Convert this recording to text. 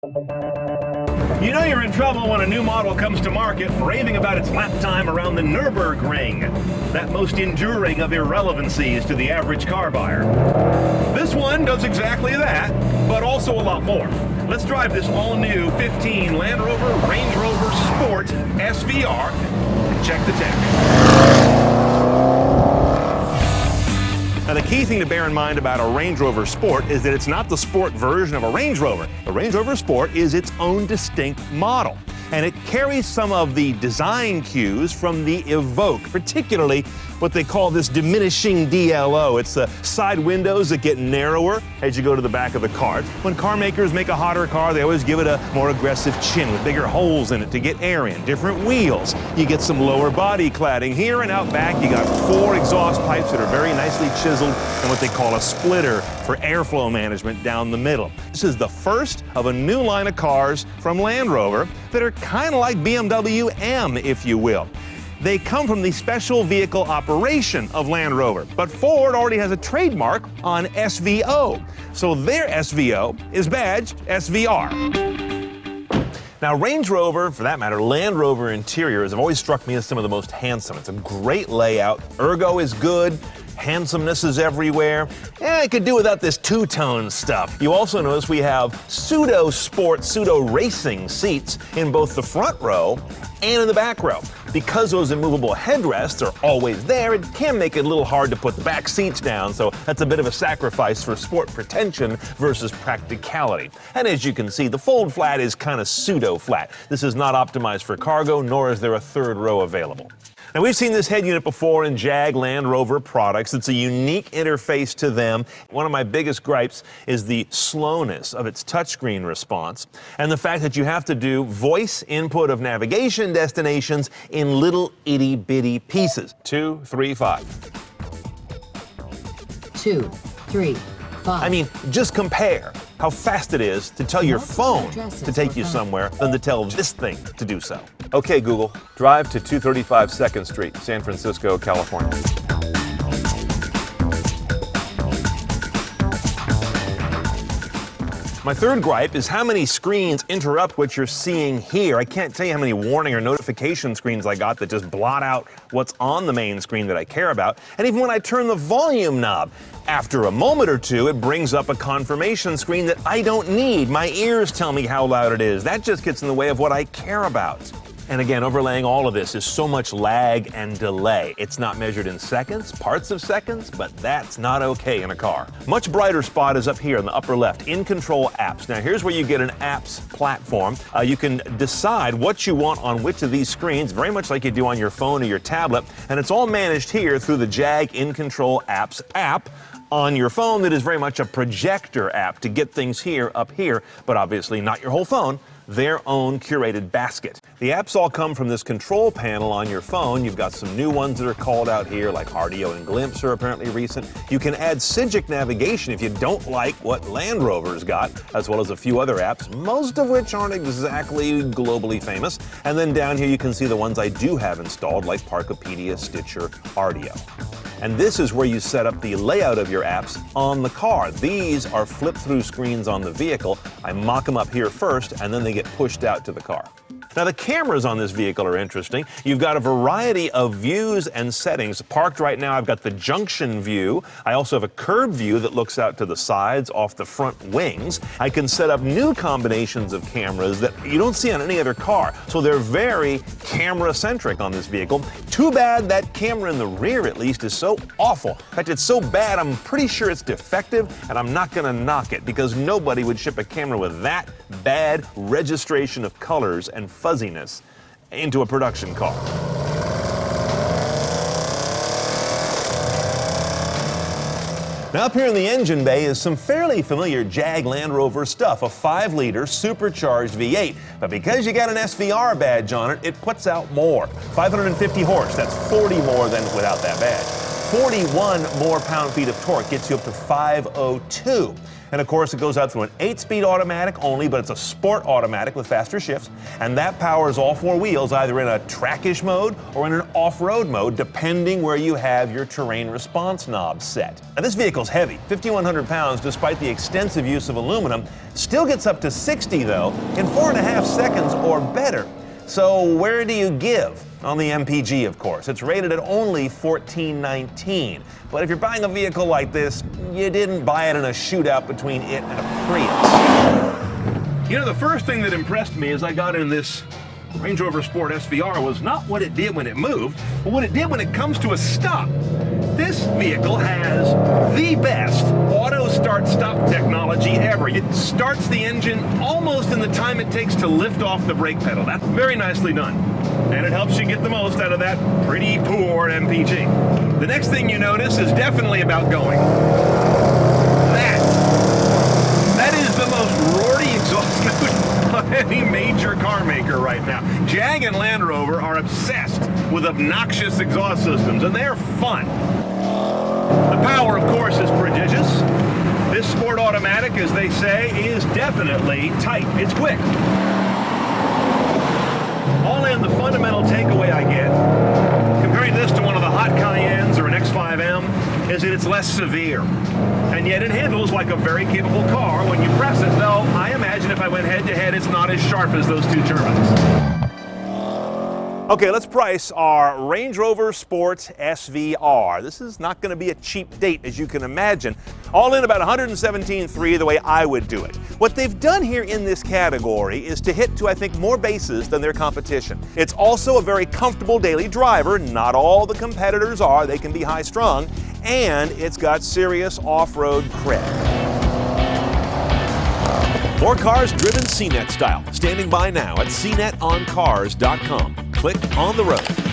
You know you're in trouble when a new model comes to market raving about its lap time around the Nürburgring, that most enduring of irrelevancies to the average car buyer. This one does exactly that, but also a lot more. Let's drive this all-new 15 Land Rover Range Rover Sport SVR and check the tech. Now, the key thing to bear in mind about a Range Rover Sport is that it's not the Sport version of a Range Rover. The Range Rover Sport is its own distinct model, and it carries some of the design cues from the Evoque, particularly what they call this diminishing DLO. It's the side windows that get narrower as you go to the back of the car. When car makers make a hotter car, they always give it a more aggressive chin with bigger holes in it to get air in. Different wheels. You get some lower body cladding here, and out back you got 4 exhaust pipes that are very nicely chiseled and what they call a splitter for airflow management down the middle. This is the first of a new line of cars from Land Rover that are kind of like BMW M, if you will. They come from the special vehicle operation of Land Rover, but Ford already has a trademark on SVO, so their SVO is badged SVR. Now, Range Rover, for that matter, Land Rover interiors have always struck me as some of the most handsome. It's a great layout, ergo is good, handsomeness is everywhere. I could do without this two-tone stuff. You also notice we have pseudo-sport, pseudo-racing seats in both the front row and in the back row. Because those immovable headrests are always there, it can make it a little hard to put the back seats down, so that's a bit of a sacrifice for sport pretension versus practicality. And as you can see, the fold flat is kind of pseudo-flat. This is not optimized for cargo, nor is there a third row available. Now, we've seen this head unit before in Jag Land Rover products. It's a unique interface to them. One of my biggest gripes is the slowness of its touchscreen response and the fact that you have to do voice input of navigation destinations in little itty-bitty pieces. 2, 3, 5. 2, 3, 5. I mean, just compare how fast it is to tell your phone to take you somewhere than to tell this thing to do so. Okay, Google, drive to 235 2nd Street, San Francisco, California. My third gripe is how many screens interrupt what you're seeing here. I can't tell you how many warning or notification screens I got that just blot out what's on the main screen that I care about. And even when I turn the volume knob, after a moment or two, it brings up a confirmation screen that I don't need. My ears tell me how loud it is. That just gets in the way of what I care about. And again, overlaying all of this is so much lag and delay. It's not measured in seconds, parts of seconds, but that's not okay in a car. Much brighter spot is up here in the upper left, InControl apps. Now here's where you get an apps platform. You can decide what you want on which of these screens, very much like you do on your phone or your tablet, and it's all managed here through the Jag InControl apps app on your phone that is very much a projector app to get things here, up here, but obviously not your whole phone, their own curated basket. The apps all come from this control panel on your phone. You've got some new ones that are called out here, like Cardio and Glimpse are apparently recent. You can add Civic navigation if you don't like what Land Rover's got, as well as a few other apps, most of which aren't exactly globally famous. And then down here you can see the ones I do have installed, like Parkopedia, Stitcher, Ardio. And this is where you set up the layout of your apps on the car. These are flip-through screens on the vehicle. I mock them up here first, and then they get pushed out to the car. Now, the cameras on this vehicle are interesting. You've got a variety of views and settings. Parked right now, I've got the junction view. I also have a curb view that looks out to the sides off the front wings. I can set up new combinations of cameras that you don't see on any other car. So they're very camera-centric on this vehicle. Too bad that camera in the rear, at least, is so awful. In fact, it's so bad, I'm pretty sure it's defective, and I'm not gonna knock it because nobody would ship a camera with that bad registration of colors and fuzziness into a production car. Now up here in the engine bay is some fairly familiar Jag Land Rover stuff, a 5-liter supercharged V8. But because you got an SVR badge on it, it puts out more. 550 horse, that's 40 more than without that badge. 41 more pound-feet of torque gets you up to 502. And of course, it goes out through an 8-speed automatic only, but it's a sport automatic with faster shifts. And that powers all 4 wheels either in a trackish mode or in an off-road mode, depending where you have your terrain response knob set. Now, this vehicle's heavy, 5,100 pounds, despite the extensive use of aluminum. Still gets up to 60, though, in 4.5 seconds or better. So where do you give? On the MPG, of course. It's rated at only $14.19. But if you're buying a vehicle like this, you didn't buy it in a shootout between it and a Prius. You know, the first thing that impressed me as I got in this Range Rover Sport SVR was not what it did when it moved, but what it did when it comes to a stop. This vehicle has the best auto start-stop technology ever. It starts the engine almost in the time it takes to lift off the brake pedal. That's very nicely done. And it helps you get the most out of that pretty poor MPG. The next thing you notice is definitely about going. That is the most roary exhaust note of any major car maker right now. Jag and Land Rover are obsessed with obnoxious exhaust systems, and they're fun. The power, of course, is prodigious. This sport automatic, as they say, is definitely tight. It's quick. All in, the fundamental takeaway I get, comparing this to one of the hot Cayennes or an X5M, is that it's less severe. And yet it handles like a very capable car when you press it, though I imagine if I went head-to-head, it's not as sharp as those two turbines. Okay, let's price our Range Rover Sport SVR. This is not going to be a cheap date, as you can imagine. All in about $117,300 the way I would do it. What they've done here in this category is to hit to, I think, more bases than their competition. It's also a very comfortable daily driver. Not all the competitors are. They can be high-strung. And it's got serious off-road cred. More cars driven CNET style. Standing by now at cnetoncars.com. Click on the road.